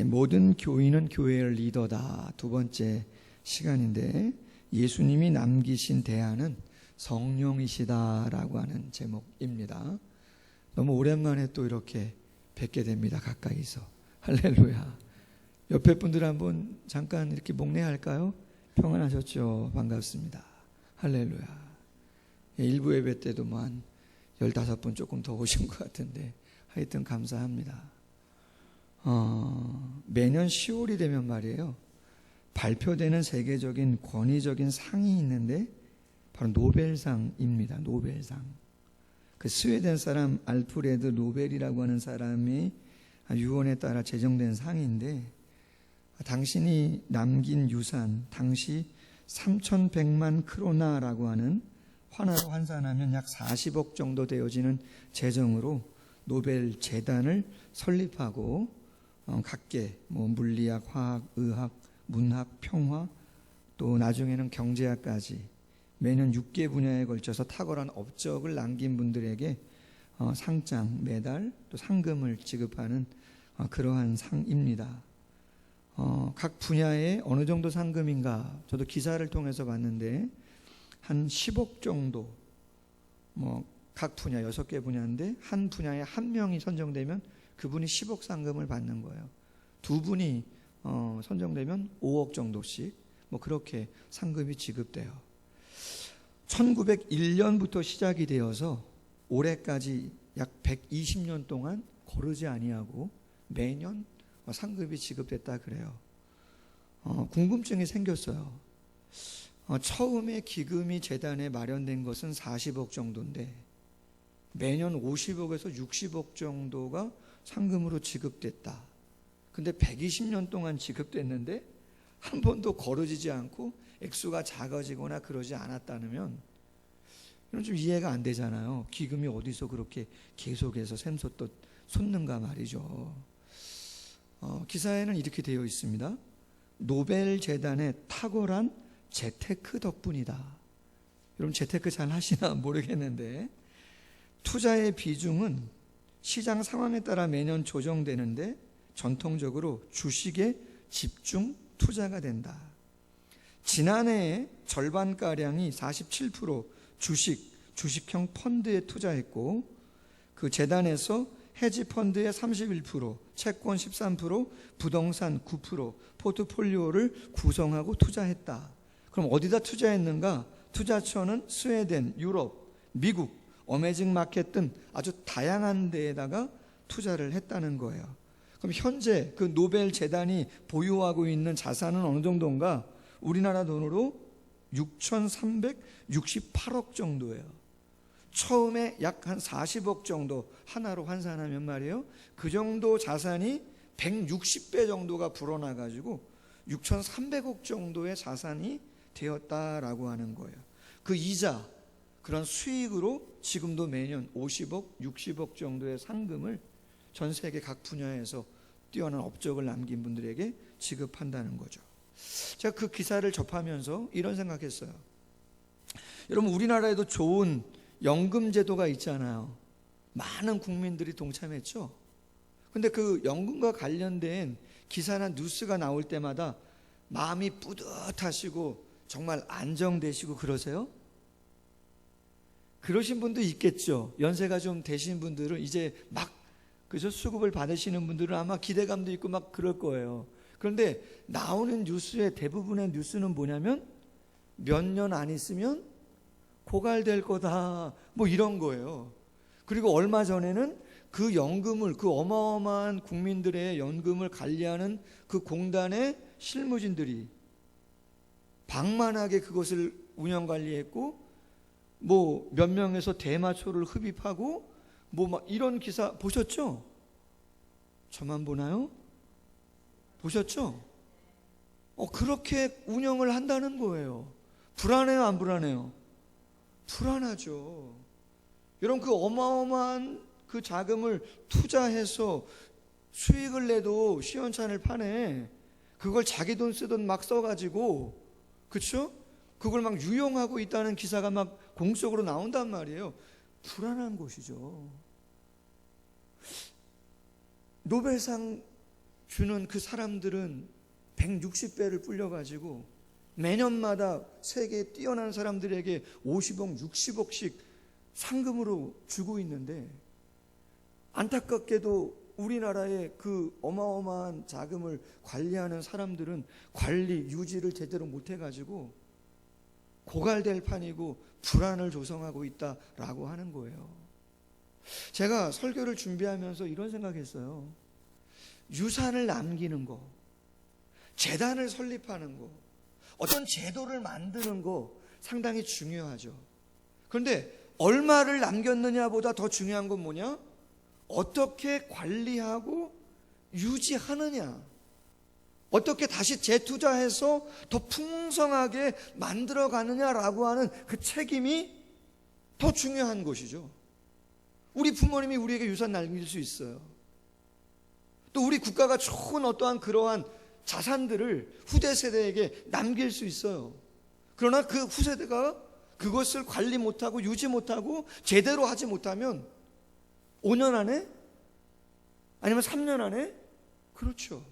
모든 교인은 교회의 리더다. 두 번째 시간인데 예수님이 남기신 대안은 성령이시다라고 하는 제목입니다. 너무 오랜만에 또 이렇게 뵙게 됩니다. 가까이서. 할렐루야. 옆에 분들 한번 잠깐 이렇게 목례할까요? 평안하셨죠? 반갑습니다. 할렐루야. 일부 예배 때도 뭐 한 15분 조금 더 오신 것 같은데 하여튼 감사합니다. 매년 10월이 되면 말이에요, 발표되는 세계적인 권위적인 상이 있는데 바로 노벨상입니다. 노벨상. 그 스웨덴 사람 알프레드 노벨이라고 하는 사람이 유언에 따라 제정된 상인데, 당신이 남긴 유산, 당시 3,100만 크로나라고 하는 환화로 환산하면 약 40억 정도 되어지는 재정으로 노벨 재단을 설립하고 각계 물리학, 화학, 의학, 문학, 평화, 또 나중에는 경제학까지 매년 6개 분야에 걸쳐서 탁월한 업적을 남긴 분들에게 상장, 메달, 또 상금을 지급하는 그러한 상입니다. 각 분야에 어느 정도 상금인가 저도 기사를 통해서 봤는데 한 10억 정도, 각 분야 6개 분야인데 한 분야에 한 명이 선정되면 그분이 10억 상금을 받는 거예요. 두 분이 선정되면 5억 정도씩 그렇게 상금이 지급돼요. 1901년부터 시작이 되어서 올해까지 약 120년 동안 거르지 아니하고 매년 상금이 지급됐다 그래요. 궁금증이 생겼어요. 처음에 기금이 재단에 마련된 것은 40억 정도인데 매년 50억에서 60억 정도가 상금으로 지급됐다. 근데 120년 동안 지급됐는데 한 번도 거르지지 않고 액수가 작아지거나 그러지 않았다면 이건 좀 이해가 안 되잖아요. 기금이 어디서 그렇게 계속해서 샘솟듯 솟는가 말이죠. 기사에는 이렇게 되어 있습니다. 노벨 재단의 탁월한 재테크 덕분이다. 여러분 재테크 잘 하시나 모르겠는데 투자의 비중은 시장 상황에 따라 매년 조정되는데 전통적으로 주식에 집중 투자가 된다. 지난해에 절반가량이 47% 주식형 펀드에 투자했고 그 재단에서 헤지펀드의 31%, 채권 13%, 부동산 9% 포트폴리오를 구성하고 투자했다. 그럼 어디다 투자했는가? 투자처는 스웨덴, 유럽, 미국, 어메이징 마켓 등 아주 다양한 데에다가 투자를 했다는 거예요. 그럼 현재 그 노벨 재단이 보유하고 있는 자산은 어느 정도인가? 우리나라 돈으로 6,368억 정도예요. 처음에 약 한 40억 정도 하나로 환산하면 말이에요, 그 정도 자산이 160배 정도가 불어나가지고 6,300억 정도의 자산이 되었다라고 하는 거예요. 그 이자, 그런 수익으로 지금도 매년 50억, 60억 정도의 상금을 전 세계 각 분야에서 뛰어난 업적을 남긴 분들에게 지급한다는 거죠. 제가 그 기사를 접하면서 이런 생각했어요. 여러분 우리나라에도 좋은 연금 제도가 있잖아요. 많은 국민들이 동참했죠. 근데 그 연금과 관련된 기사나 뉴스가 나올 때마다 마음이 뿌듯하시고 정말 안정되시고 그러세요? 그러신 분도 있겠죠. 연세가 좀 되신 분들은 이제 막 그죠? 수급을 받으시는 분들은 아마 기대감도 있고 막 그럴 거예요. 그런데 나오는 뉴스의 대부분의 뉴스는 뭐냐면 몇 년 안 있으면 고갈될 거다 이런 거예요. 그리고 얼마 전에는 그 연금을, 그 어마어마한 국민들의 연금을 관리하는 그 공단의 실무진들이 방만하게 그것을 운영 관리했고 몇 명에서 대마초를 흡입하고 막 이런 기사 보셨죠? 저만 보나요? 보셨죠? 그렇게 운영을 한다는 거예요. 불안해요, 안 불안해요? 불안하죠. 여러분 그 어마어마한 그 자금을 투자해서 수익을 내도 시원찮을 판에 그걸 자기 돈 쓰던 막 써가지고, 그렇죠? 그걸 막 유용하고 있다는 기사가 막 공적으로 나온단 말이에요. 불안한 것이죠. 노벨상 주는 그 사람들은 160배를 불려가지고 매년마다 세계에 뛰어난 사람들에게 50억, 60억씩 상금으로 주고 있는데, 안타깝게도 우리나라의 그 어마어마한 자금을 관리하는 사람들은 관리, 유지를 제대로 못해가지고 고갈될 판이고 불안을 조성하고 있다라고 하는 거예요. 제가 설교를 준비하면서 이런 생각했어요. 유산을 남기는 거, 재단을 설립하는 거, 어떤 제도를 만드는 거 상당히 중요하죠. 그런데 얼마를 남겼느냐보다 더 중요한 건 뭐냐? 어떻게 관리하고 유지하느냐, 어떻게 다시 재투자해서 더 풍성하게 만들어가느냐라고 하는 그 책임이 더 중요한 것이죠. 우리 부모님이 우리에게 유산 남길 수 있어요. 또 우리 국가가 좋은 어떠한 그러한 자산들을 후대 세대에게 남길 수 있어요. 그러나 그 후세대가 그것을 관리 못하고 유지 못하고 제대로 하지 못하면 5년 안에, 아니면 3년 안에, 그렇죠,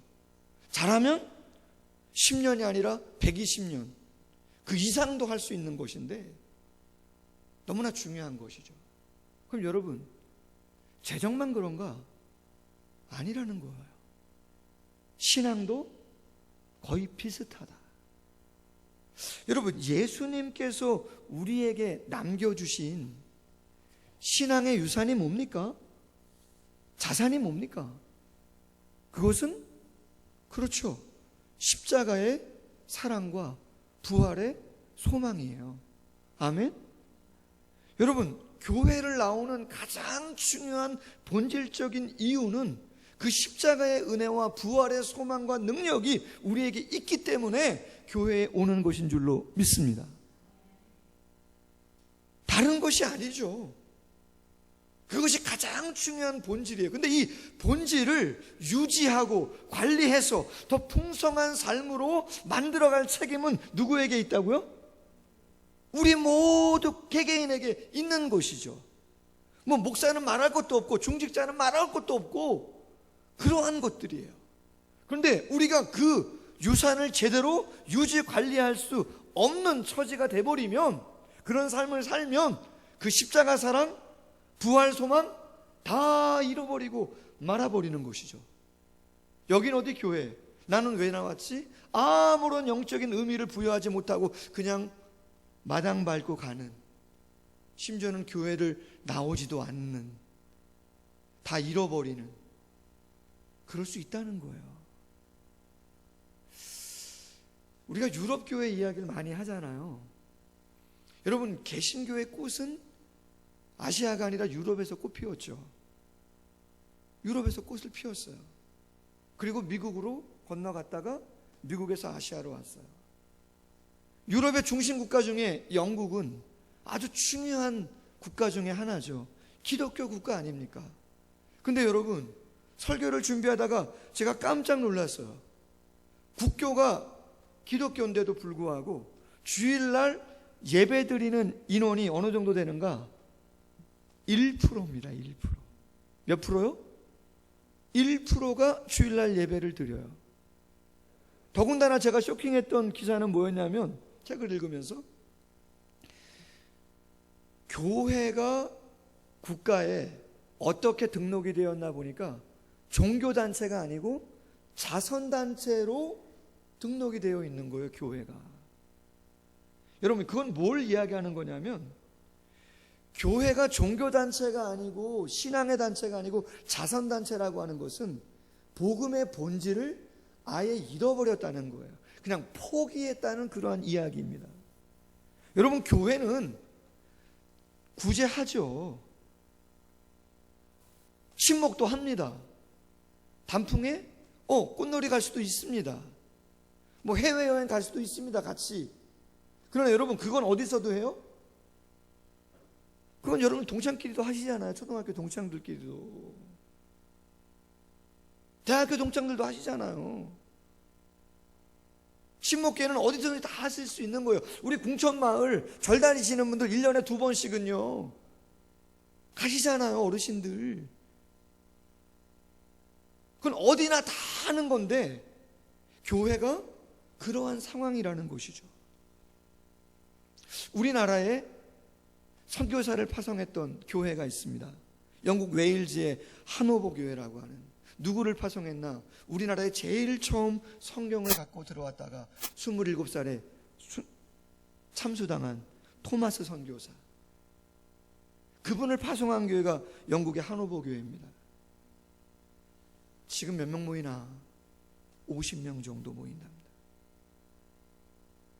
잘하면 10년이 아니라 120년, 그 이상도 할 수 있는 것인데 너무나 중요한 것이죠. 그럼 여러분, 재정만 그런가? 아니라는 거예요. 신앙도 거의 비슷하다. 여러분, 예수님께서 우리에게 남겨주신 신앙의 유산이 뭡니까? 자산이 뭡니까? 그것은, 그렇죠, 십자가의 사랑과 부활의 소망이에요. 아멘? 여러분, 교회를 나오는 가장 중요한 본질적인 이유는 그 십자가의 은혜와 부활의 소망과 능력이 우리에게 있기 때문에 교회에 오는 것인 줄로 믿습니다. 다른 것이 아니죠. 그것이 가장 중요한 본질이에요. 근데 이 본질을 유지하고 관리해서 더 풍성한 삶으로 만들어갈 책임은 누구에게 있다고요? 우리 모두 개개인에게 있는 것이죠. 뭐 목사는 말할 것도 없고 중직자는 말할 것도 없고 그러한 것들이에요. 그런데 우리가 그 유산을 제대로 유지 관리할 수 없는 처지가 돼버리면, 그런 삶을 살면 그 십자가 사랑, 부활 소망 다 잃어버리고 말아버리는 것이죠. 여긴 어디 교회? 나는 왜 나왔지? 아무런 영적인 의미를 부여하지 못하고 그냥 마당 밟고 가는, 심지어는 교회를 나오지도 않는, 다 잃어버리는, 그럴 수 있다는 거예요. 우리가 유럽 교회 이야기를 많이 하잖아요. 여러분, 개신교의 꽃은 아시아가 아니라 유럽에서 꽃 피웠죠. 유럽에서 꽃을 피웠어요. 그리고 미국으로 건너갔다가 미국에서 아시아로 왔어요. 유럽의 중심 국가 중에 영국은 아주 중요한 국가 중에 하나죠. 기독교 국가 아닙니까? 근데 여러분, 설교를 준비하다가 제가 깜짝 놀랐어요. 국교가 기독교인데도 불구하고 주일날 예배 드리는 인원이 어느 정도 되는가? 1%입니다. 1%. 몇 프로요? 1%가 주일날 예배를 드려요. 더군다나 제가 쇼킹했던 기사는 뭐였냐면, 책을 읽으면서 교회가 국가에 어떻게 등록이 되었나 보니까 종교단체가 아니고 자선단체로 등록이 되어 있는 거예요, 교회가. 여러분, 그건 뭘 이야기하는 거냐면, 교회가 종교단체가 아니고 신앙의 단체가 아니고 자선단체라고 하는 것은 복음의 본질을 아예 잃어버렸다는 거예요. 그냥 포기했다는 그러한 이야기입니다. 여러분, 교회는 구제하죠. 친목도 합니다. 단풍에 꽃놀이 갈 수도 있습니다. 뭐 해외여행 갈 수도 있습니다, 같이. 그러나 여러분, 그건 어디서도 해요? 그건 여러분 동창끼리도 하시잖아요. 초등학교 동창들끼리도, 대학교 동창들도 하시잖아요. 친목계는 어디서든지 다 하실 수 있는 거예요. 우리 궁천마을 절 다니시는 분들 1년에 2번씩은요 가시잖아요, 어르신들. 그건 어디나 다 하는 건데 교회가 그러한 상황이라는 것이죠. 우리나라에 선교사를 파송했던 교회가 있습니다. 영국 웨일즈의 하노버 교회라고 하는. 누구를 파송했나? 우리나라에 제일 처음 성경을 갖고 들어왔다가 27살에 참수당한 토마스 선교사, 그분을 파송한 교회가 영국의 하노버 교회입니다. 지금 몇 명 모이나? 50명 정도 모인답니다.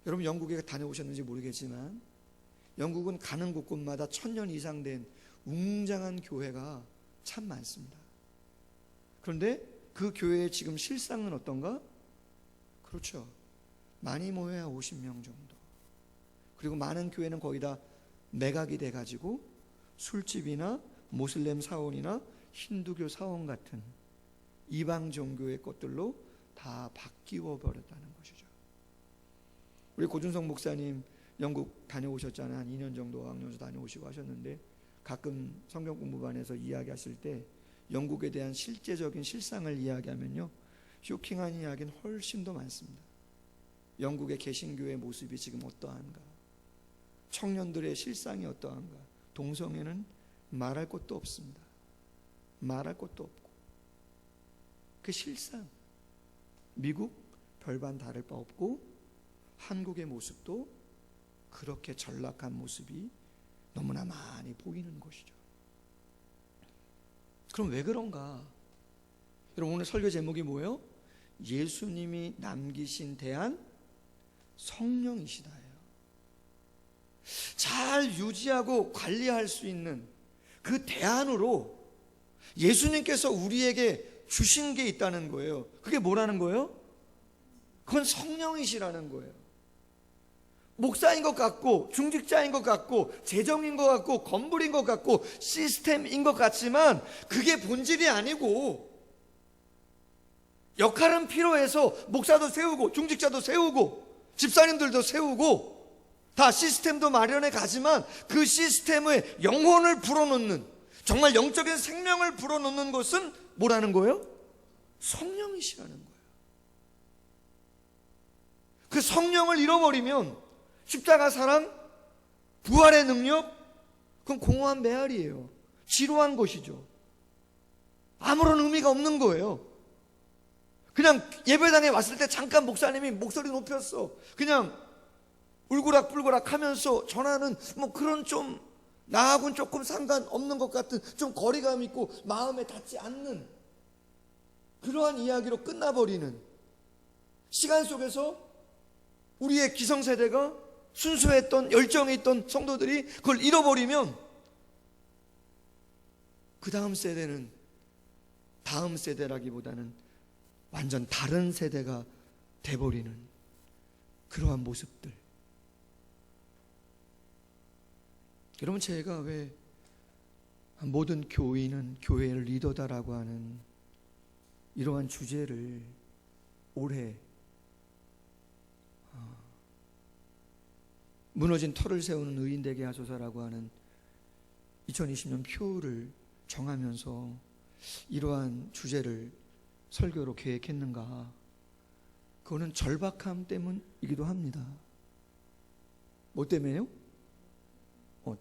여러분 영국에 다녀오셨는지 모르겠지만 영국은 가는 곳곳마다 1000년 이상 된 웅장한 교회가 참 많습니다. 그런데 그 교회의 지금 실상은 어떤가? 그렇죠. 많이 모여야 50명 정도. 그리고 많은 교회는 거의 다 매각이 돼가지고 술집이나 모슬렘 사원이나 힌두교 사원 같은 이방 종교의 것들로 다 바뀌어 버렸다는 것이죠. 우리 고준성 목사님 영국 다녀오셨잖아요. 한 2년 정도 어학연수 다녀오시고 하셨는데 가끔 성경 공부반에서 이야기하실 때 영국에 대한 실제적인 실상을 이야기하면요, 쇼킹한 이야기는 훨씬 더 많습니다. 영국의 개신교의 모습이 지금 어떠한가, 청년들의 실상이 어떠한가. 동성애는 말할 것도 없습니다. 말할 것도 없고 그 실상, 미국 별반 다를 바 없고 한국의 모습도 그렇게 전락한 모습이 너무나 많이 보이는 것이죠. 그럼 왜 그런가? 여러분 오늘 설교 제목이 뭐예요? 예수님이 남기신 대안 성령이시다예요. 잘 유지하고 관리할 수 있는 그 대안으로 예수님께서 우리에게 주신 게 있다는 거예요. 그게 뭐라는 거예요? 그건 성령이시라는 거예요. 목사인 것 같고 중직자인 것 같고 재정인 것 같고 건물인 것 같고 시스템인 것 같지만 그게 본질이 아니고, 역할은 필요해서 목사도 세우고 중직자도 세우고 집사님들도 세우고 다 시스템도 마련해 가지만 그 시스템의 영혼을 불어넣는, 정말 영적인 생명을 불어넣는 것은 뭐라는 거예요? 성령이시라는 거예요. 그 성령을 잃어버리면 십자가 사랑, 부활의 능력, 그건 공허한 메아리예요. 지루한 것이죠. 아무런 의미가 없는 거예요. 그냥 예배당에 왔을 때 잠깐 목사님이 목소리 높였어, 그냥 울그락불그락 하면서 전하는 뭐 그런 좀 나하고는 조금 상관없는 것 같은 좀 거리감 있고 마음에 닿지 않는 그러한 이야기로 끝나버리는 시간 속에서 우리의 기성세대가, 순수했던 열정이 있던 성도들이 그걸 잃어버리면 그 다음 세대는 다음 세대라기보다는 완전 다른 세대가 돼버리는 그러한 모습들. 여러분 제가 왜 모든 교인은 교회의 리더다라고 하는 이러한 주제를 올해 무너진 터를 세우는 의인 되게 하소서라고 하는 2020년 표를 정하면서 이러한 주제를 설교로 계획했는가? 그거는 절박함 때문이기도 합니다. 뭐 때문에요?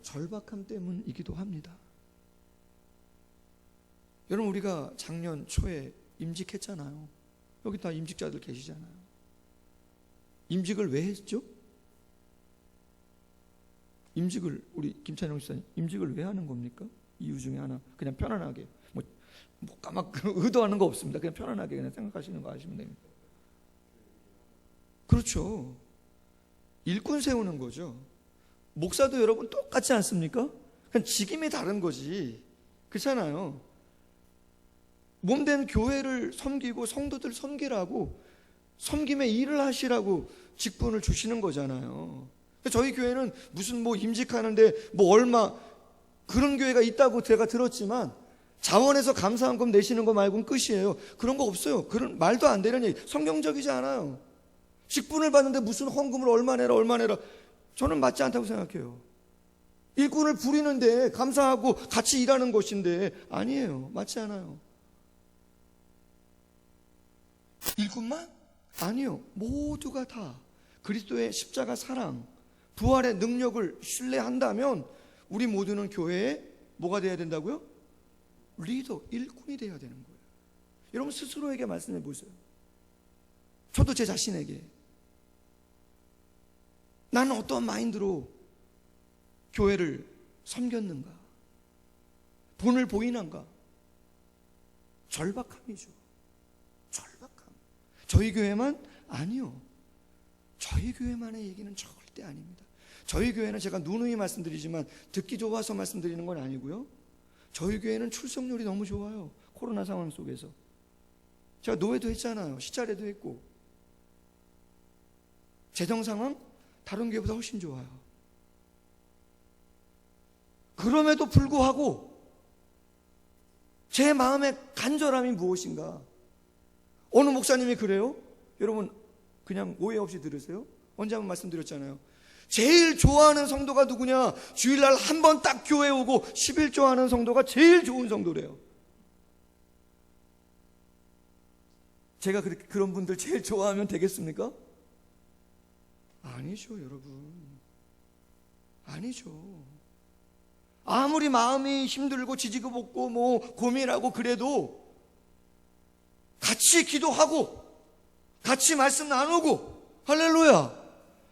절박함 때문이기도 합니다. 여러분 우리가 작년 초에 임직했잖아요. 여기 다 임직자들 계시잖아요. 임직을 왜 했죠? 임직을, 우리 김찬영 씨님 임직을 왜 하는 겁니까? 이유 중에 하나, 그냥 편안하게 뭐 까막 의도하는 거 없습니다. 그냥 편안하게 그냥 생각하시는 거 아시면 됩니다. 그렇죠. 일꾼 세우는 거죠. 목사도 여러분 똑같지 않습니까? 그냥 직임이 다른 거지. 그렇잖아요. 몸된 교회를 섬기고 성도들 섬기라고, 섬김의 일을 하시라고 직분을 주시는 거잖아요. 저희 교회는 무슨 뭐 임직하는데 뭐 얼마 그런 교회가 있다고 제가 들었지만 자원에서 감사한금 내시는 거 말고는 끝이에요. 그런 거 없어요. 그런 말도 안 되는 얘기, 성경적이지 않아요. 직분을 받는데 무슨 헌금을 얼마 내라 저는 맞지 않다고 생각해요. 일꾼을 부리는데 감사하고 같이 일하는 것인데 아니에요. 맞지 않아요. 일꾼만? 아니요. 모두가 다 그리스도의 십자가 사랑, 부활의 능력을 신뢰한다면 우리 모두는 교회에 뭐가 돼야 된다고요? 리더, 일꾼이 돼야 되는 거예요. 여러분 스스로에게 말씀해 보세요. 저도 제 자신에게 나는 어떤 마인드로 교회를 섬겼는가? 본을 보이는가? 절박함이죠. 절박함. 저희 교회만? 아니요. 저희 교회만의 얘기는 절대 아닙니다. 저희 교회는 제가 누누이 말씀드리지만 듣기 좋아서 말씀드리는 건 아니고요. 저희 교회는 출석률이 너무 좋아요. 코로나 상황 속에서. 제가 노회도 했잖아요. 시찰회도 했고. 재정 상황 다른 교회보다 훨씬 좋아요. 그럼에도 불구하고 제 마음의 간절함이 무엇인가? 어느 목사님이 그래요? 여러분 그냥 오해 없이 들으세요. 언제 한번 말씀드렸잖아요. 제일 좋아하는 성도가 누구냐? 주일날 한 번 딱 교회 오고 11조 하는 성도가 제일 좋은 성도래요. 제가 그런 분들 제일 좋아하면 되겠습니까? 아니죠, 여러분. 아니죠. 아무리 마음이 힘들고 지지고 볶고 뭐 고민하고 그래도 같이 기도하고 같이 말씀 나누고 할렐루야.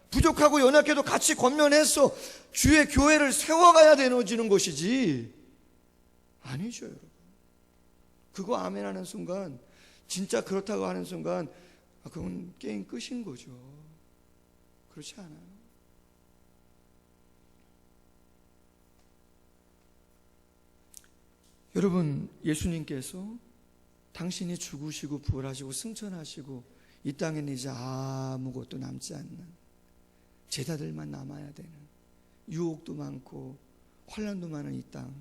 부족하고 연약해도 같이 권면해서 주의 교회를 세워가야 되는 것이지. 아니죠, 여러분. 그거 아멘 하는 순간, 진짜 그렇다고 하는 순간, 그건 게임 끝인 거죠. 그렇지 않아요. 여러분, 예수님께서 당신이 죽으시고 부활하시고 승천하시고 이 땅에는 이제 아무것도 남지 않는 제자들만 남아야 되는, 유혹도 많고 환난도 많은 이 땅,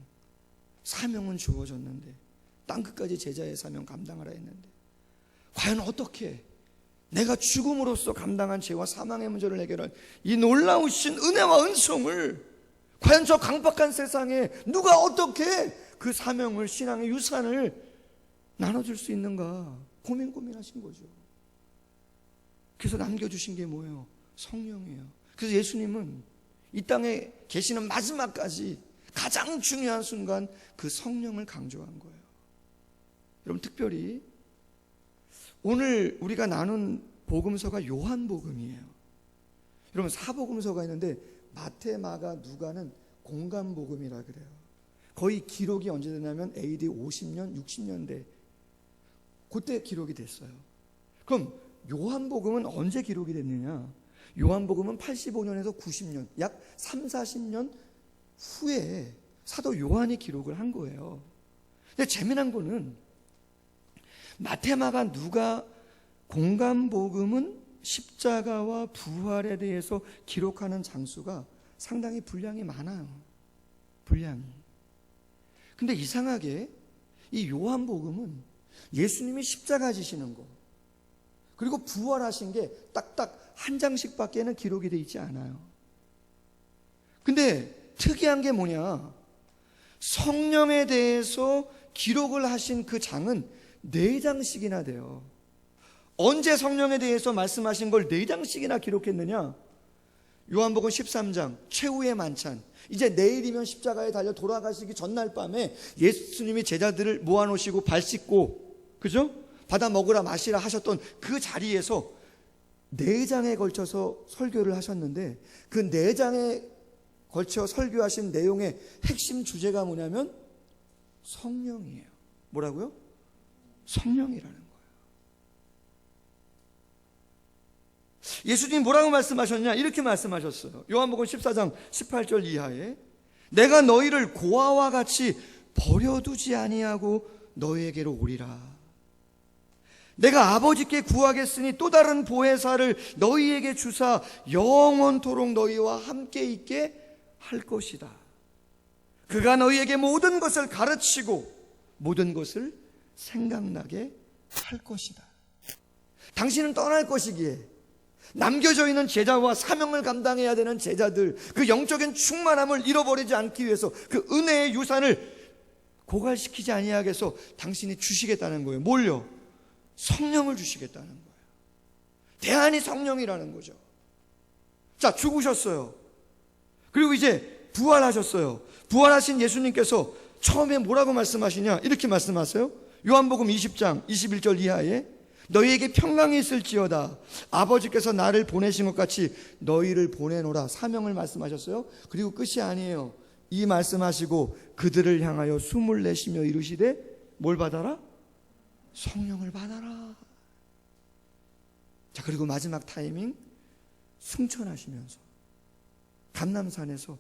사명은 주어졌는데 땅끝까지 제자의 사명 감당하라 했는데 과연 어떻게 내가 죽음으로써 감당한 죄와 사망의 문제를 해결할 이 놀라우신 은혜와 은총을 과연 저 강박한 세상에 누가 어떻게 그 사명을, 신앙의 유산을 나눠줄 수 있는가 고민하신 거죠. 그래서 남겨주신 게 뭐예요? 성령이에요. 그래서 예수님은 이 땅에 계시는 마지막까지 가장 중요한 순간 그 성령을 강조한 거예요. 여러분 특별히 오늘 우리가 나눈 복음서가 요한복음이에요. 여러분 사복음서가 있는데 마태, 마가, 누가는 공간복음이라 그래요. 거의 기록이 언제 되냐면 AD 50년, 60년대 그때 기록이 됐어요. 그럼 요한복음은 언제 기록이 됐느냐? 요한복음은 85년에서 90년, 약 3, 40년 후에 사도 요한이 기록을 한 거예요. 근데 재미난 거는 마태, 마가, 누가, 공간복음은 십자가와 부활에 대해서 기록하는 장수가 상당히 분량이 많아요. 분량이. 근데 이상하게 이 요한복음은 예수님이 십자가 지시는 거 그리고 부활하신 게 딱딱 한 장씩밖에는 기록이 되어 있지 않아요. 근데 특이한 게 뭐냐? 성령에 대해서 기록을 하신 그 장은 4장씩이나 돼요. 언제 성령에 대해서 말씀하신 걸 4장씩이나 기록했느냐? 요한복음 13장 최후의 만찬, 이제 내일이면 십자가에 달려 돌아가시기 전날 밤에 예수님이 제자들을 모아놓으시고 발 씻고, 그죠? 받아 먹으라 마시라 하셨던 그 자리에서 4장에 걸쳐서 설교를 하셨는데 그 4장에 걸쳐 설교하신 내용의 핵심 주제가 뭐냐면 성령이에요. 뭐라고요? 성령이라는 거예요. 예수님 뭐라고 말씀하셨냐? 이렇게 말씀하셨어요. 요한복음 14장 18절 이하에 내가 너희를 고아와 같이 버려두지 아니하고 너희에게로 오리라. 내가 아버지께 구하겠으니 또 다른 보혜사를 너희에게 주사 영원토록 너희와 함께 있게 할 것이다. 그가 너희에게 모든 것을 가르치고 모든 것을 생각나게 할 것이다. 당신은 떠날 것이기에 남겨져 있는 제자와 사명을 감당해야 되는 제자들, 그 영적인 충만함을 잃어버리지 않기 위해서 그 은혜의 유산을 고갈시키지 아니하게 해서 당신이 주시겠다는 거예요. 뭘요? 성령을 주시겠다는 거예요. 대안이 성령이라는 거죠. 자, 죽으셨어요. 그리고 이제 부활하셨어요. 부활하신 예수님께서 처음에 뭐라고 말씀하시냐? 이렇게 말씀하세요. 요한복음 20장 21절 이하에 너희에게 평강이 있을지어다. 아버지께서 나를 보내신 것 같이 너희를 보내노라. 사명을 말씀하셨어요. 그리고 끝이 아니에요. 이 말씀하시고 그들을 향하여 숨을 내쉬며 이르시되 뭘 받아라? 성령을 받아라. 자, 그리고 마지막 타이밍 승천하시면서 감람산에서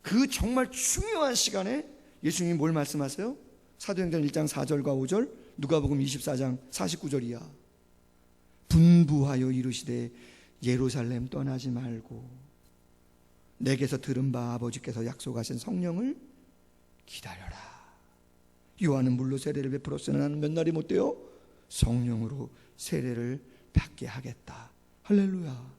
그 정말 중요한 시간에 예수님이 뭘 말씀하세요? 사도행전 1장 4절과 5절, 누가복음 24장 49절 이하. 분부하여 이르시되 예루살렘 떠나지 말고 내게서 들은 바 아버지께서 약속하신 성령을 기다려라. 요한은 물로 세례를 베풀었으나 나는 몇 날이 못 돼요? 성령으로 세례를 받게 하겠다. 할렐루야.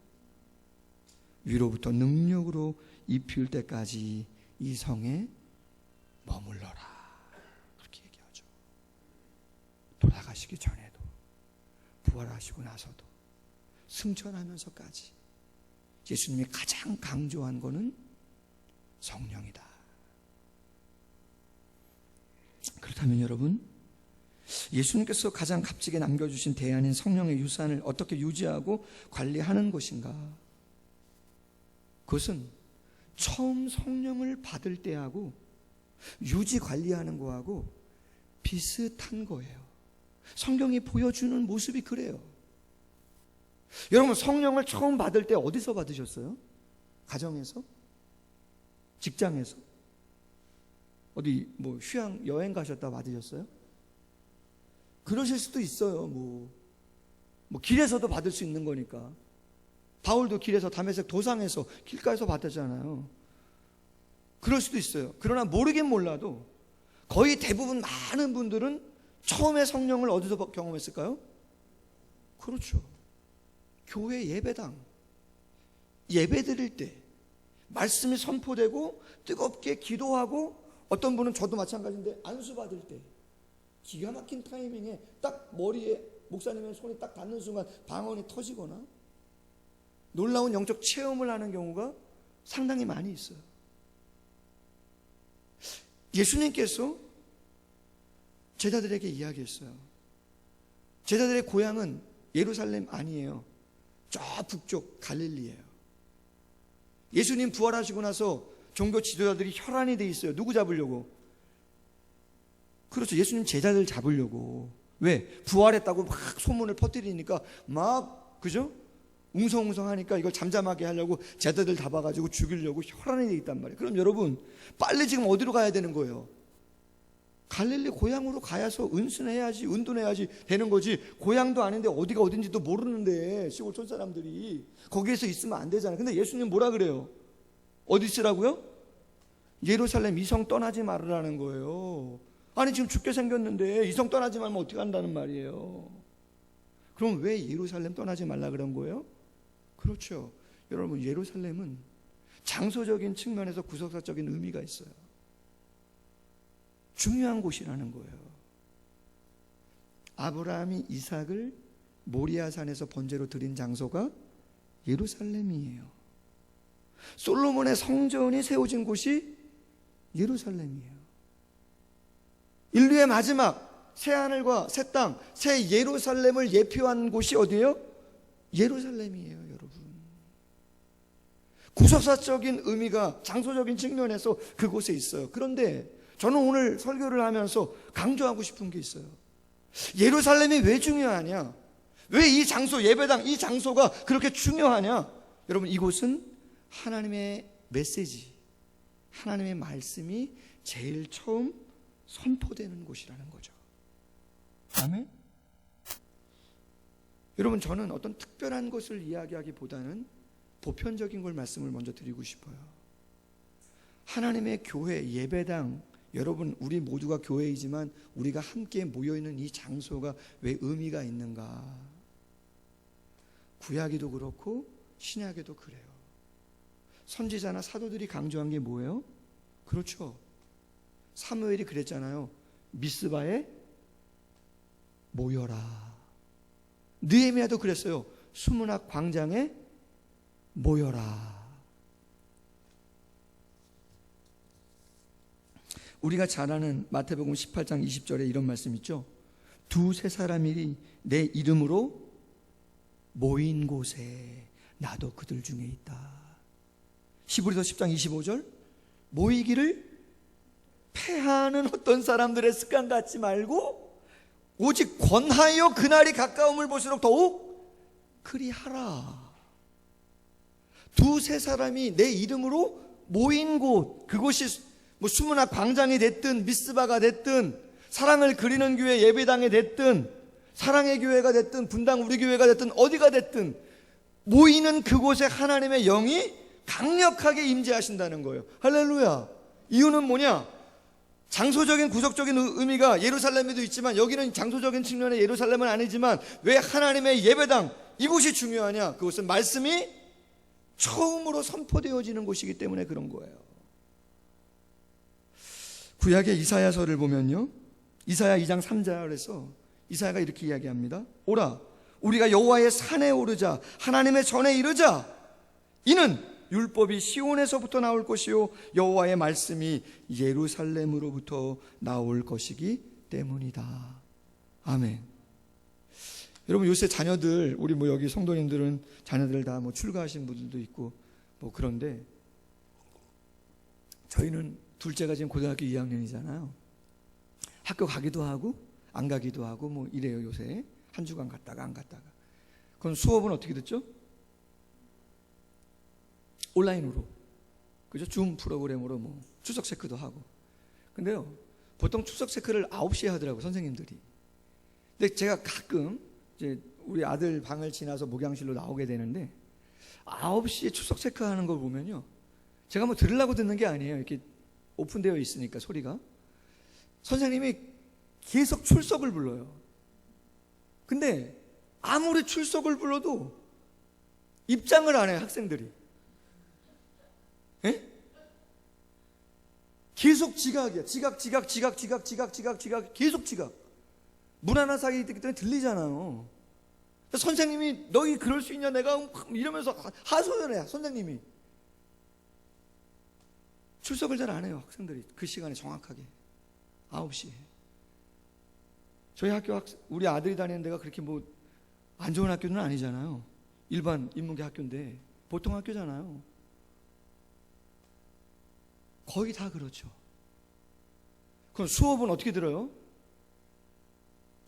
위로부터 능력으로 입힐 때까지 이 성에 머물러라. 그렇게 얘기하죠. 돌아가시기 전에도, 부활하시고 나서도, 승천하면서까지 예수님이 가장 강조한 것은 성령이다. 그렇다면 여러분, 예수님께서 가장 값지게 남겨주신 대안인 성령의 유산을 어떻게 유지하고 관리하는 것인가? 그것은 처음 성령을 받을 때하고 유지 관리하는 거하고 비슷한 거예요. 성경이 보여주는 모습이 그래요. 여러분, 성령을 처음 받을 때 어디서 받으셨어요? 가정에서? 직장에서? 어디 뭐 휴양 여행 가셨다 받으셨어요? 그러실 수도 있어요. 뭐 길에서도 받을 수 있는 거니까. 바울도 길에서 다메섹 도상에서 길가에서 받았잖아요. 그럴 수도 있어요. 그러나 모르긴 몰라도 거의 대부분 많은 분들은 처음에 성령을 어디서 경험했을까요? 그렇죠. 교회 예배당, 예배 드릴 때 말씀이 선포되고 뜨겁게 기도하고, 어떤 분은 저도 마찬가지인데 안수 받을 때 기가 막힌 타이밍에 딱 머리에 목사님의 손이 딱 닿는 순간 방언이 터지거나 놀라운 영적 체험을 하는 경우가 상당히 많이 있어요. 예수님께서 제자들에게 이야기했어요. 제자들의 고향은 예루살렘 아니에요. 저 북쪽 갈릴리예요. 예수님 부활하시고 나서 종교 지도자들이 혈안이 돼 있어요. 누구 잡으려고? 그렇죠. 예수님 제자들 잡으려고. 왜? 부활했다고 막 소문을 퍼뜨리니까 막, 그죠? 웅성웅성하니까 이걸 잠잠하게 하려고 제자들 잡아가지고 죽이려고 혈안이 돼 있단 말이에요. 그럼 여러분, 빨리 지금 어디로 가야 되는 거예요? 갈릴리 고향으로 가야서 은순해야지, 운동해야지 되는 거지. 고향도 아닌데 어디가 어딘지도 모르는데, 시골 촌사람들이 거기에서 있으면 안 되잖아요. 근데 예수님 뭐라 그래요? 어디 있으라고요? 예루살렘 이성 떠나지 말으라는 거예요. 아니, 지금 죽게 생겼는데 이성 떠나지 말면 어떻게 한다는 말이에요? 그럼 왜 예루살렘 떠나지 말라 그런 거예요? 그렇죠. 여러분, 예루살렘은 장소적인 측면에서 구속사적인 의미가 있어요. 중요한 곳이라는 거예요. 아브라함이 이삭을 모리아산에서 번제로 드린 장소가 예루살렘이에요. 솔로몬의 성전이 세워진 곳이 예루살렘이에요. 인류의 마지막 새 하늘과 새 땅, 새 예루살렘을 예표한 곳이 어디예요? 예루살렘이에요, 여러분. 구속사적인 의미가 장소적인 측면에서 그곳에 있어요. 그런데 저는 오늘 설교를 하면서 강조하고 싶은 게 있어요. 예루살렘이 왜 중요하냐? 왜 이 장소, 예배당, 이 장소가 그렇게 중요하냐? 여러분, 이곳은 하나님의 메시지, 하나님의 말씀이 제일 처음 선포되는 곳이라는 거죠. 아멘? 여러분, 저는 어떤 특별한 것을 이야기하기보다는 보편적인 걸 말씀을 먼저 드리고 싶어요. 하나님의 교회, 예배당, 여러분, 우리 모두가 교회이지만 우리가 함께 모여있는 이 장소가 왜 의미가 있는가? 구약에도 그렇고 신약에도 그래요. 선지자나 사도들이 강조한 게 뭐예요? 그렇죠. 사무엘이 그랬잖아요. 미스바에 모여라. 느헤미야도 그랬어요. 수문학 광장에 모여라. 우리가 잘 아는 마태복음 18장 20절에 이런 말씀 있죠. 두세 사람이 내 이름으로 모인 곳에 나도 그들 중에 있다. 히브리서 10장 25절, 모이기를 패하는 어떤 사람들의 습관 갖지 말고 오직 권하여 그날이 가까움을 볼수록 더욱 그리하라. 두세 사람이 내 이름으로 모인 곳, 그곳이 뭐 수문학 광장이 됐든 미스바가 됐든 사랑을 그리는 교회 예배당이 됐든 사랑의 교회가 됐든 분당 우리 교회가 됐든 어디가 됐든 모이는 그곳에 하나님의 영이 강력하게 임재하신다는 거예요. 할렐루야. 이유는 뭐냐? 장소적인 구속적인 의미가 예루살렘에도 있지만 여기는 장소적인 측면의 예루살렘은 아니지만 왜 하나님의 예배당 이곳이 중요하냐? 그것은 말씀이 처음으로 선포되어지는 곳이기 때문에 그런 거예요. 구약의 이사야서를 보면요, 이사야 2장 3절에서 이사야가 이렇게 이야기합니다. 오라, 우리가 여호와의 산에 오르자, 하나님의 전에 이르자. 이는 율법이 시온에서부터 나올 것이요 여호와의 말씀이 예루살렘으로부터 나올 것이기 때문이다. 아멘. 여러분, 요새 자녀들, 우리 뭐 여기 성도님들은 자녀들 다 뭐 출가하신 분들도 있고 뭐 그런데 저희는 둘째가 지금 고등학교 2학년이잖아요. 학교 가기도 하고 안 가기도 하고 뭐 이래요. 요새 한 주간 갔다가 안 갔다가. 그럼 수업은 어떻게 듣죠? 온라인으로, 그죠? 줌 프로그램으로 뭐 출석 체크도 하고. 근데요, 보통 출석 체크를 9시에 하더라고 선생님들이. 근데 제가 가끔 이제 우리 아들 방을 지나서 목양실로 나오게 되는데 9시에 출석 체크하는 걸 보면요, 제가 뭐 들으려고 듣는 게 아니에요. 이렇게 오픈되어 있으니까 소리가. 선생님이 계속 출석을 불러요. 근데 아무리 출석을 불러도 입장을 안 해요, 학생들이. 에? 계속 지각이야. 지각 계속 지각. 문 하나 사이에 있기 때문에 들리잖아요. 선생님이 너희 그럴 수 있냐 내가 이러면서 하소연해. 선생님이 출석을 잘 안 해요. 학생들이 그 시간에 정확하게 9시에. 저희 학교 우리 아들이 다니는 데가 그렇게 뭐 안 좋은 학교는 아니잖아요. 일반 인문계 학교인데 보통 학교잖아요. 거의 다 그렇죠. 그럼 수업은 어떻게 들어요?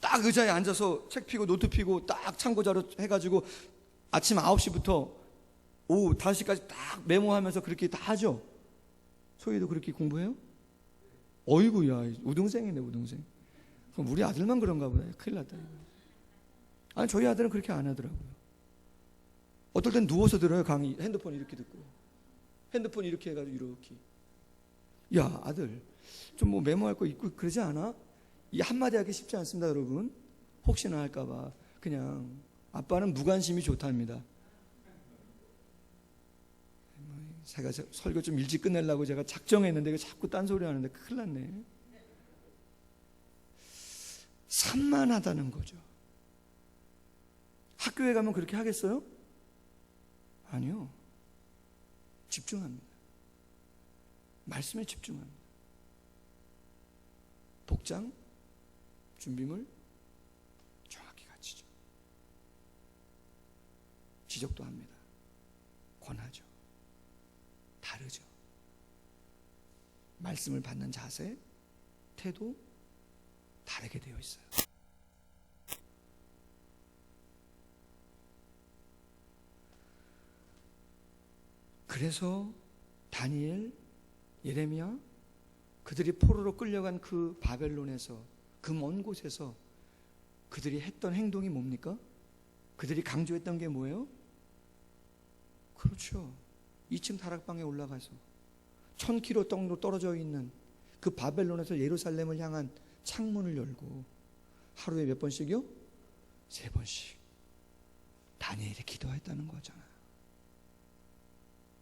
딱 의자에 앉아서 책 펴고 노트 펴고 딱 참고자료 해가지고 아침 9시부터 오후 5시까지 딱 메모하면서 그렇게 다 하죠. 소희도 그렇게 공부해요? 어이구야, 우등생이네, 우등생. 그럼 우리 아들만 그런가 보다. 큰일 났다. 아니, 저희 아들은 그렇게 안 하더라고요. 어떨 땐 누워서 들어요, 강의. 핸드폰 이렇게 듣고. 핸드폰 이렇게 해가지고 이렇게. 야, 아들, 좀 뭐 메모할 거 있고 그러지 않아? 이 한마디 하기 쉽지 않습니다, 여러분. 혹시나 할까봐. 그냥 아빠는 무관심이 좋답니다. 제가 설교 좀 일찍 끝내려고 제가 작정했는데 이거 자꾸 딴소리 하는데 큰일 났네. 산만하다는 거죠. 학교에 가면 그렇게 하겠어요? 아니요. 집중합니다. 말씀에 집중합니다. 복장, 준비물 정확히 갖추죠. 지적도 합니다. 권하죠. 다르죠. 말씀을 받는 자세, 태도 다르게 되어 있어요. 그래서 다니엘, 예레미야, 그들이 포로로 끌려간 그 바벨론에서, 그 먼 곳에서 그들이 했던 행동이 뭡니까? 그들이 강조했던 게 뭐예요? 그렇죠. 2층 다락방에 올라가서 1000km 정도 떨어져 있는 그 바벨론에서 예루살렘을 향한 창문을 열고 하루에 몇 번씩이요? 3번씩 다니엘이 기도했다는 거잖아요.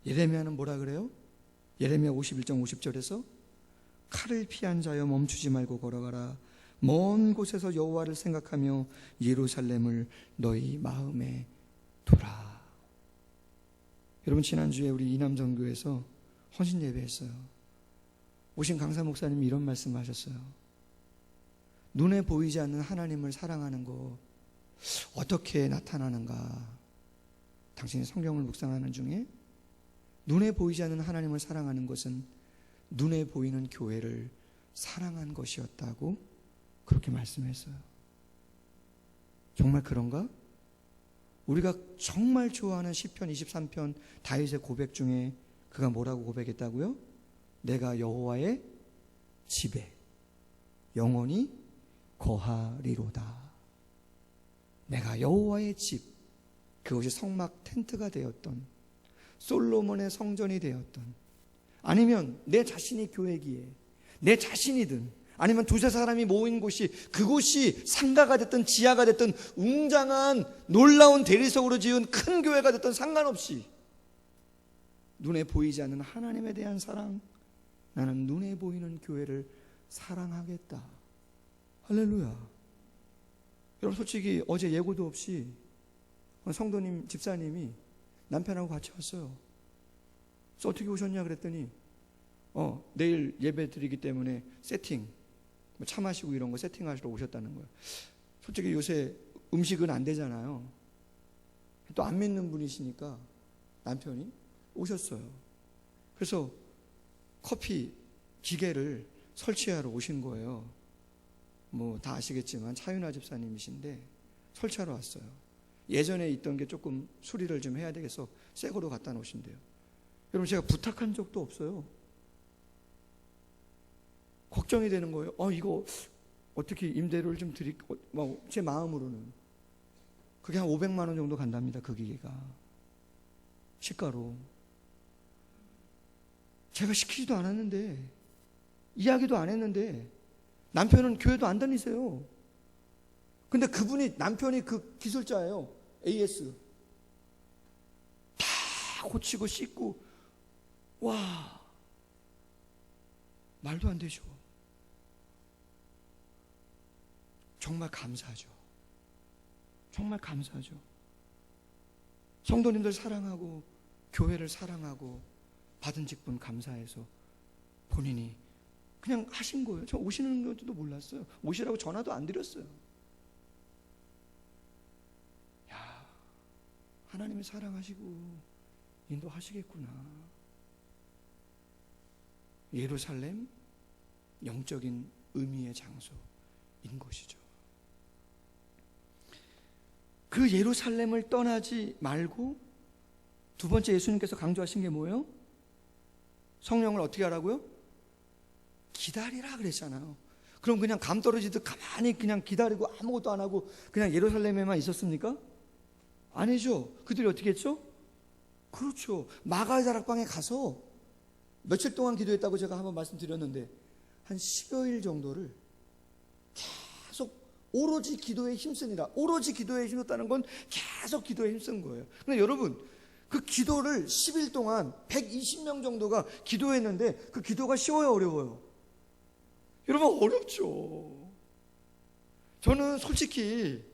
예레미야는 뭐라 그래요? 예레미야 51장 50절에서 칼을 피한 자여 멈추지 말고 걸어가라. 먼 곳에서 여호와를 생각하며 예루살렘을 너희 마음에 두라. 여러분, 지난주에 우리 이남정교에서 헌신 예배했어요. 오신 강사 목사님이 이런 말씀하셨어요. 눈에 보이지 않는 하나님을 사랑하는 것 어떻게 나타나는가? 당신이 성경을 묵상하는 중에 눈에 보이지 않는 하나님을 사랑하는 것은 눈에 보이는 교회를 사랑한 것이었다고 그렇게 말씀했어요. 정말 그런가? 우리가 정말 좋아하는 시편 23편 다윗의 고백 중에 그가 뭐라고 고백했다고요? 내가 여호와의 집에 영원히 거하리로다. 내가 여호와의 집, 그것이 성막 텐트가 되었던, 솔로몬의 성전이 되었던, 아니면 내 자신이 교회기에 내 자신이든, 아니면 두세 사람이 모인 곳이, 그곳이 상가가 됐든 지하가 됐든 웅장한 놀라운 대리석으로 지은 큰 교회가 됐든 상관없이 눈에 보이지 않는 하나님에 대한 사랑, 나는 눈에 보이는 교회를 사랑하겠다. 할렐루야. 여러분, 솔직히 어제 예고도 없이 성도님 집사님이 남편하고 같이 왔어요. 그래서 어떻게 오셨냐 그랬더니 내일 예배 드리기 때문에 세팅, 차 마시고 이런 거 세팅하시러 오셨다는 거예요. 솔직히 요새 음식은 안 되잖아요. 또 안 믿는 분이시니까 남편이 오셨어요. 그래서 커피 기계를 설치하러 오신 거예요. 뭐 다 아시겠지만 차윤아 집사님이신데 설치하러 왔어요. 예전에 있던 게 조금 수리를 좀 해야 되겠어 새 거로 갖다 놓으신대요. 여러분, 제가 부탁한 적도 없어요. 걱정이 되는 거예요. 이거 어떻게 임대료를 좀 제 마음으로는 그게 한 500만 원 정도 간답니다. 그 기계가 시가로. 제가 시키지도 않았는데, 이야기도 안 했는데, 남편은 교회도 안 다니세요. 근데 남편이 그 기술자예요. AS 다 고치고 씻고, 와, 말도 안 되죠. 정말 감사하죠. 정말 감사하죠. 성도님들 사랑하고 교회를 사랑하고 받은 직분 감사해서 본인이 그냥 하신 거예요. 저 오시는 것도 몰랐어요. 오시라고 전화도 안 드렸어요. 야, 하나님이 사랑하시고 인도하시겠구나. 예루살렘, 영적인 의미의 장소인 것이죠. 그 예루살렘을 떠나지 말고 두 번째 예수님께서 강조하신 게 뭐예요? 성령을 어떻게 하라고요? 기다리라 그랬잖아요. 그럼 그냥 감 떨어지듯 가만히 그냥 기다리고 아무것도 안 하고 그냥 예루살렘에만 있었습니까? 아니죠. 그들이 어떻게 했죠? 그렇죠. 마가의 다락방에 가서 며칠 동안 기도했다고 제가 한번 말씀드렸는데 한 10여일 정도를 계속 오로지 기도에 힘쓰니라. 오로지 기도에 힘썼다는 건 계속 기도에 힘쓴 거예요. 근데 여러분, 그 기도를 10일 동안 120명 정도가 기도했는데 그 기도가 쉬워요, 어려워요? 여러분, 어렵죠. 저는 솔직히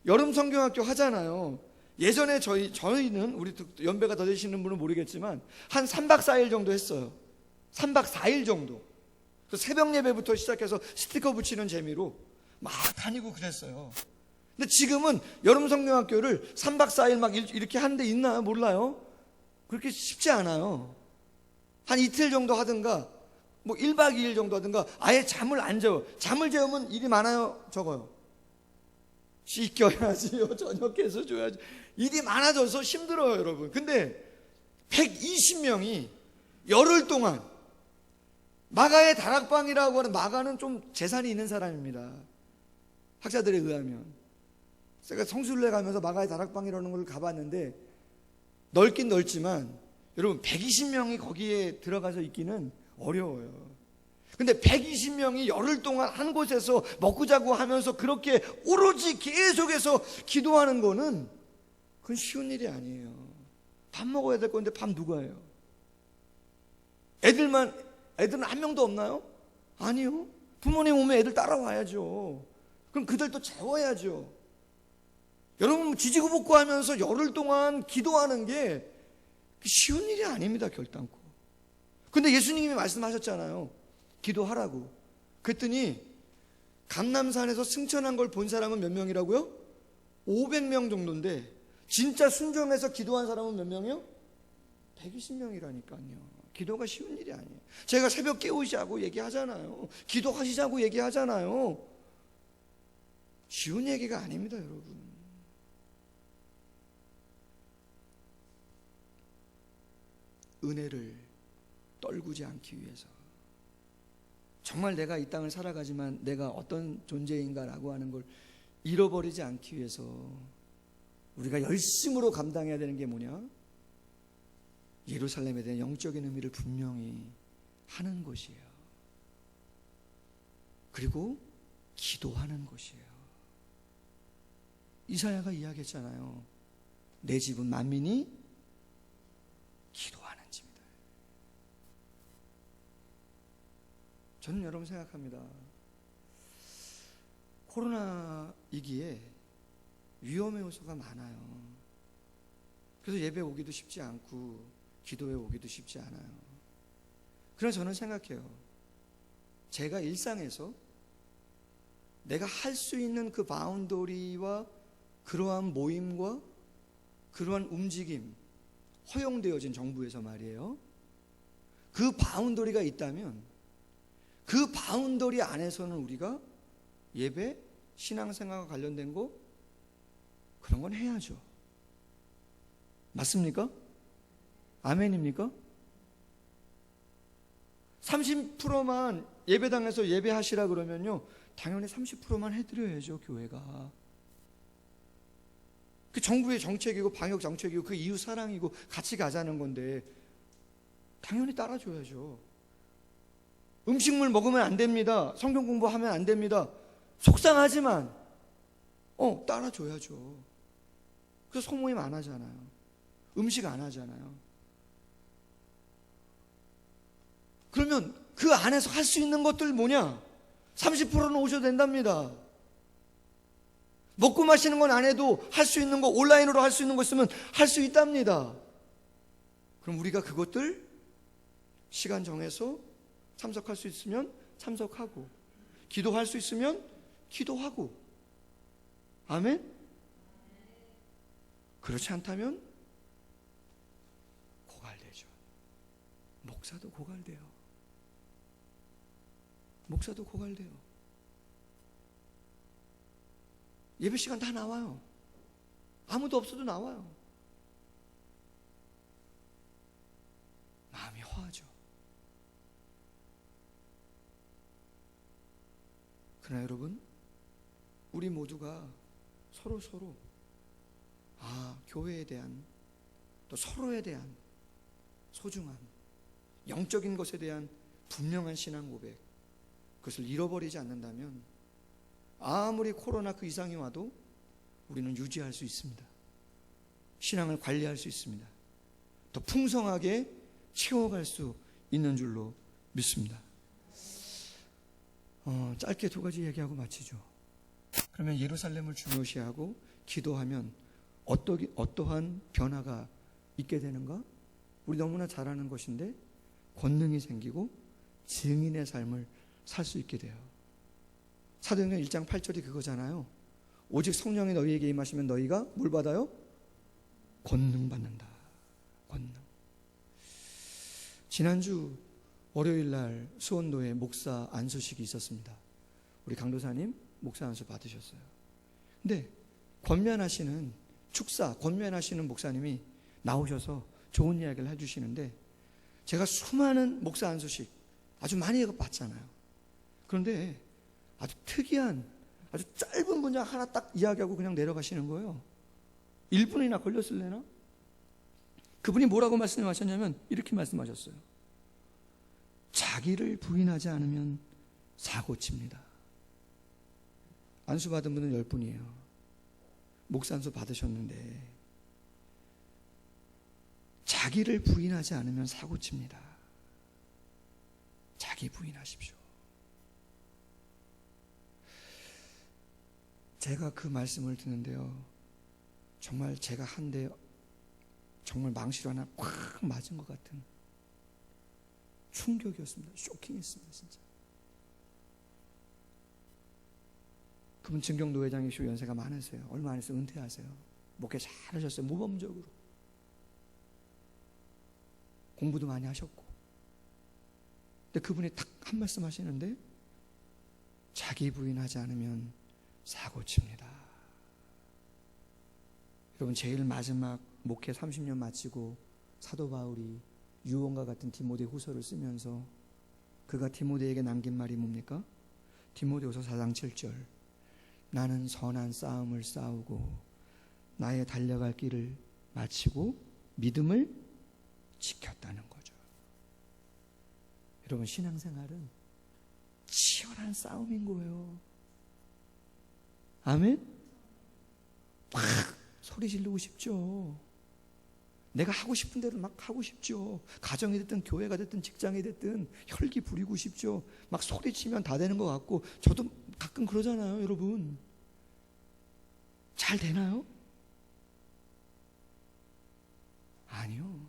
여름 성경학교 하잖아요. 예전에 저희는 우리 연배가 더 되시는 분은 모르겠지만 한 3박 4일 정도 했어요. 3박 4일 정도. 새벽 예배부터 시작해서 스티커 붙이는 재미로 막 다니고 그랬어요. 근데 지금은 여름 성경학교를 3박 4일 막 이렇게 하는 데 있나요? 몰라요. 그렇게 쉽지 않아요. 한 이틀 정도 하든가 뭐 1박 2일 정도 하든가 아예 잠을 안 자요. 잠을 재우면 일이 많아요? 적어요? 씻겨야지요. 저녁해서 줘야지. 일이 많아져서 힘들어요, 여러분. 근데 120명이 열흘 동안 마가의 다락방이라고 하는, 마가는 좀 재산이 있는 사람입니다. 학자들에 의하면. 제가 성수를 가면서 마가의 다락방이라는 걸 가봤는데 넓긴 넓지만 여러분 120명이 거기에 들어가서 있기는 어려워요. 근데 120명이 열흘 동안 한 곳에서 먹고 자고 하면서 그렇게 오로지 계속해서 기도하는 거는 그건 쉬운 일이 아니에요. 밥 먹어야 될 건데 밥 누가 해요? 애들은 한 명도 없나요? 아니요. 부모님 오면 애들 따라와야죠. 그럼 그들도 재워야죠. 여러분 지지고 볶고 하면서 열흘 동안 기도하는 게 쉬운 일이 아닙니다. 결단코. 근데 예수님이 말씀하셨잖아요. 기도하라고. 그랬더니 감람산에서 승천한 걸 본 사람은 몇 명이라고요? 500명 정도인데 진짜 순종해서 기도한 사람은 몇 명이요? 120명이라니까요. 기도가 쉬운 일이 아니에요. 제가 새벽 깨우시자고 얘기하잖아요. 기도하시자고 얘기하잖아요. 쉬운 얘기가 아닙니다, 여러분. 은혜를 떨구지 않기 위해서, 정말 내가 이 땅을 살아가지만 내가 어떤 존재인가라고 하는 걸 잃어버리지 않기 위해서 우리가 열심으로 감당해야 되는 게 뭐냐? 예루살렘에 대한 영적인 의미를 분명히 하는 것이에요. 그리고 기도하는 것이에요. 이사야가 이야기했잖아요. 내 집은 만민이 기도하는 집이다. 저는 여러분 생각합니다. 코로나이기에 위험의 요소가 많아요. 그래서 예배 오기도 쉽지 않고 기도에 오기도 쉽지 않아요. 그래서 저는 생각해요. 제가 일상에서 내가 할 수 있는 그 바운더리와 그러한 모임과 그러한 움직임, 허용되어진 정부에서 말이에요. 그 바운더리가 있다면 그 바운더리 안에서는 우리가 예배, 신앙생활과 관련된 거 그런 건 해야죠. 맞습니까? 아멘입니까? 30%만 예배당에서 예배하시라 그러면요, 당연히 30%만 해드려야죠. 교회가 그 정부의 정책이고 방역 정책이고 그 이웃 사랑이고 같이 가자는 건데 당연히 따라줘야죠. 음식물 먹으면 안 됩니다. 성경 공부하면 안 됩니다. 속상하지만 따라줘야죠. 그래서 소모임 안 하잖아요. 음식 안 하잖아요. 그러면 그 안에서 할 수 있는 것들 뭐냐? 30%는 오셔도 된답니다. 먹고 마시는 건 안 해도 할 수 있는 거, 온라인으로 할 수 있는 거 있으면 할 수 있답니다. 그럼 우리가 그것들 시간 정해서 참석할 수 있으면 참석하고, 기도할 수 있으면 기도하고. 아멘? 그렇지 않다면 고갈되죠. 목사도 고갈돼요. 목사도 고갈돼요. 예배 시간 다 나와요. 아무도 없어도 나와요. 마음이 허하죠. 그러나 여러분, 우리 모두가 서로 교회에 대한, 또 서로에 대한 소중함, 영적인 것에 대한 분명한 신앙 고백, 그것을 잃어버리지 않는다면 아무리 코로나 그 이상이 와도 우리는 유지할 수 있습니다. 신앙을 관리할 수 있습니다. 더 풍성하게 채워갈 수 있는 줄로 믿습니다. 짧게 두 가지 얘기하고 마치죠. 그러면 예루살렘을 중요시하고 기도하면 어떠한 변화가 있게 되는가? 우리 너무나 잘 아는 것인데 권능이 생기고 증인의 삶을 살 수 있게 돼요. 사도행전 1장 8절이 그거잖아요. 오직 성령이 너희에게 임하시면 너희가 뭘 받아요? 권능 받는다. 권능. 지난주 월요일날 수원도에 목사 안수식이 있었습니다. 우리 강도사님 목사 안수 받으셨어요. 근데 권면하시는 목사님이 나오셔서 좋은 이야기를 해주시는데, 제가 수많은 목사 안수식 아주 많이 봤잖아요. 그런데 아주 특이한, 아주 짧은 문장 하나 딱 이야기하고 그냥 내려가시는 거예요. 1분이나 걸렸을래나? 그분이 뭐라고 말씀하셨냐면 이렇게 말씀하셨어요. 자기를 부인하지 않으면 사고칩니다. 안수 받은 분은 10분이에요. 목사 안수 받으셨는데 자기를 부인하지 않으면 사고칩니다. 자기 부인하십시오. 제가 그 말씀을 듣는데요, 정말 제가 한 대 정말 망치로 하나 꽉 맞은 것 같은 충격이었습니다. 쇼킹했습니다. 진짜. 그분 증경도 회장이시고 연세가 많으세요. 얼마 안 있으면 은퇴하세요. 목회 잘 하셨어요. 모범적으로. 공부도 많이 하셨고. 근데 그분이 딱 한 말씀 하시는데, 자기 부인하지 않으면 사고 칩니다. 여러분, 제일 마지막 목회 30년 마치고 사도 바울이 유언과 같은 디모데 후서를 쓰면서 그가 디모데에게 남긴 말이 뭡니까? 디모데후서 4장 7절, 나는 선한 싸움을 싸우고 나의 달려갈 길을 마치고 믿음을 지켰다는 거죠. 여러분, 신앙생활은 치열한 싸움인 거예요. 아멘? 막 소리 지르고 싶죠. 내가 하고 싶은 대로 막 하고 싶죠. 가정이 됐든 교회가 됐든 직장이 됐든 혈기 부리고 싶죠. 막 소리치면 다 되는 것 같고, 저도 가끔 그러잖아요. 여러분, 잘 되나요? 아니요.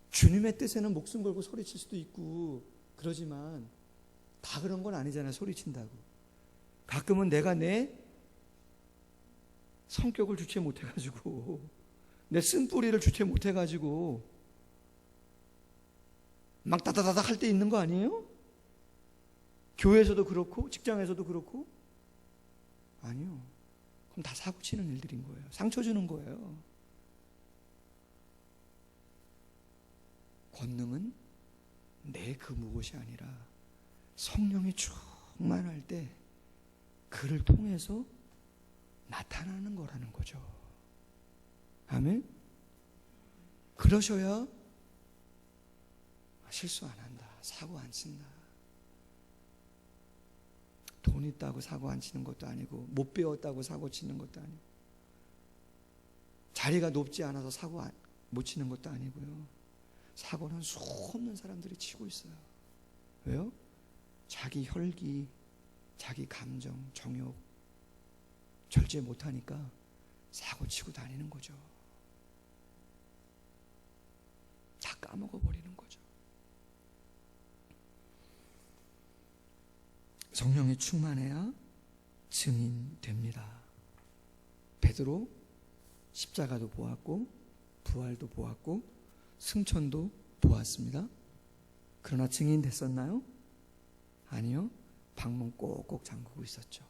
주님의 뜻에는 목숨 걸고 소리칠 수도 있고 그러지만 다 그런 건 아니잖아요. 소리친다고. 가끔은 내가 내 성격을 주체 못해가지고, 내 쓴뿌리를 주체 못해가지고 막 다다다닥 할 때 있는 거 아니에요? 교회에서도 그렇고 직장에서도 그렇고. 아니요. 그럼 다 사고치는 일들인 거예요. 상처 주는 거예요. 권능은 내 그 무엇이 아니라 성령이 충만할 때 그를 통해서 나타나는 거라는 거죠. 아멘? 그러셔야 실수 안 한다, 사고 안 친다. 돈 있다고 사고 안 치는 것도 아니고, 못 배웠다고 사고 치는 것도 아니고, 자리가 높지 않아서 사고 못 치는 것도 아니고요. 사고는 수없는 사람들이 치고 있어요. 왜요? 자기 혈기, 자기 감정, 정욕 절제 못하니까 사고 치고 다니는 거죠. 다 까먹어버리는 거죠. 성령이 충만해야 증인됩니다. 베드로 십자가도 보았고 부활도 보았고 승천도 보았습니다. 그러나 증인 됐었나요? 아니요. 방문 꼭꼭 잠그고 있었죠.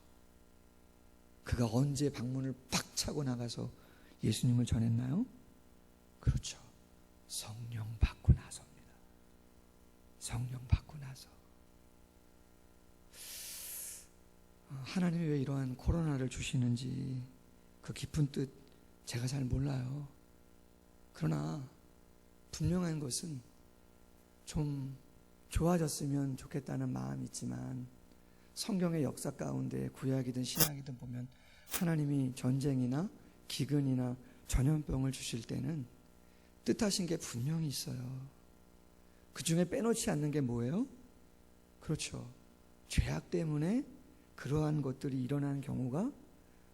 그가 언제 방문을 팍 차고 나가서 예수님을 전했나요? 그렇죠. 성령 받고 나서입니다. 성령 받고 나서. 하나님이 왜 이러한 코로나를 주시는지 그 깊은 뜻 제가 잘 몰라요. 그러나 분명한 것은 좀 좋아졌으면 좋겠다는 마음이 있지만, 성경의 역사 가운데 구약이든 신약이든 보면 하나님이 전쟁이나 기근이나 전염병을 주실 때는 뜻하신 게 분명히 있어요. 그 중에 빼놓지 않는 게 뭐예요? 그렇죠. 죄악 때문에 그러한 것들이 일어나는 경우가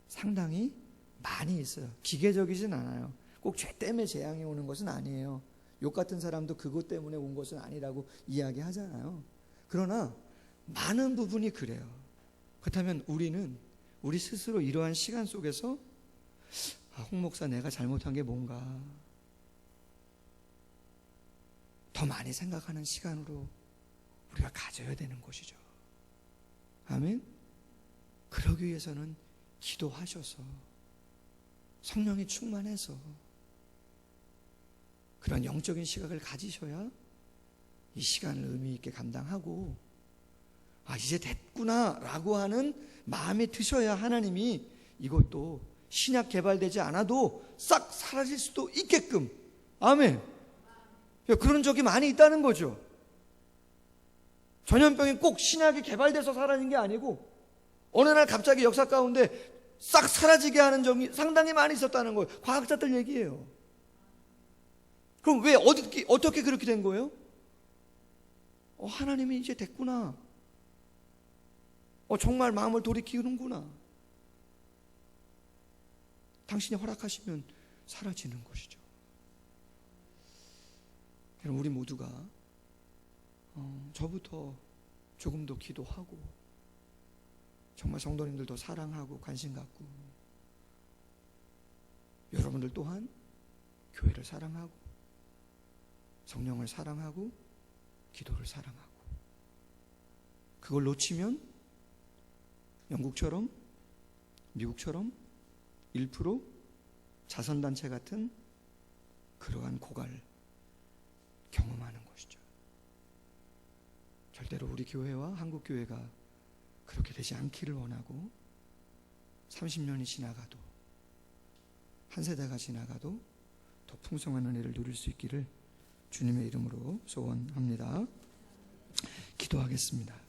상당히 많이 있어요. 기계적이진 않아요. 꼭 죄 때문에 재앙이 오는 것은 아니에요. 욕 같은 사람도 그것 때문에 온 것은 아니라고 이야기하잖아요. 그러나 많은 부분이 그래요. 그렇다면 우리는 우리 스스로 이러한 시간 속에서 홍 목사, 내가 잘못한 게 뭔가 더 많이 생각하는 시간으로 우리가 가져야 되는 것이죠. 아멘? 그러기 위해서는 기도하셔서 성령이 충만해서 그런 영적인 시각을 가지셔야 이 시간을 의미 있게 감당하고, 이제 됐구나 라고 하는 마음이 드셔야 하나님이 이것도 신약 개발되지 않아도 싹 사라질 수도 있게끔, 아멘, 그런 적이 많이 있다는 거죠. 전염병이 꼭 신약이 개발돼서 사라진 게 아니고 어느 날 갑자기 역사 가운데 싹 사라지게 하는 점이 상당히 많이 있었다는 거예요. 과학자들 얘기예요. 그럼 왜 어떻게 그렇게 된 거예요? 하나님이 이제 됐구나. 정말 마음을 돌이키는구나. 당신이 허락하시면 사라지는 것이죠. 여러분, 우리 모두가 저부터 조금 더 기도하고 정말 성도님들도 사랑하고 관심 갖고 여러분들 또한 교회를 사랑하고 성령을 사랑하고 기도를 사랑하고 그걸 놓치면 영국처럼 미국처럼 1% 자선단체 같은 그러한 고갈 경험하는 것이죠. 절대로 우리 교회와 한국교회가 그렇게 되지 않기를 원하고 30년이 지나가도 한 세대가 지나가도 더 풍성한 은혜를 누릴 수 있기를 주님의 이름으로 소원합니다. 기도하겠습니다.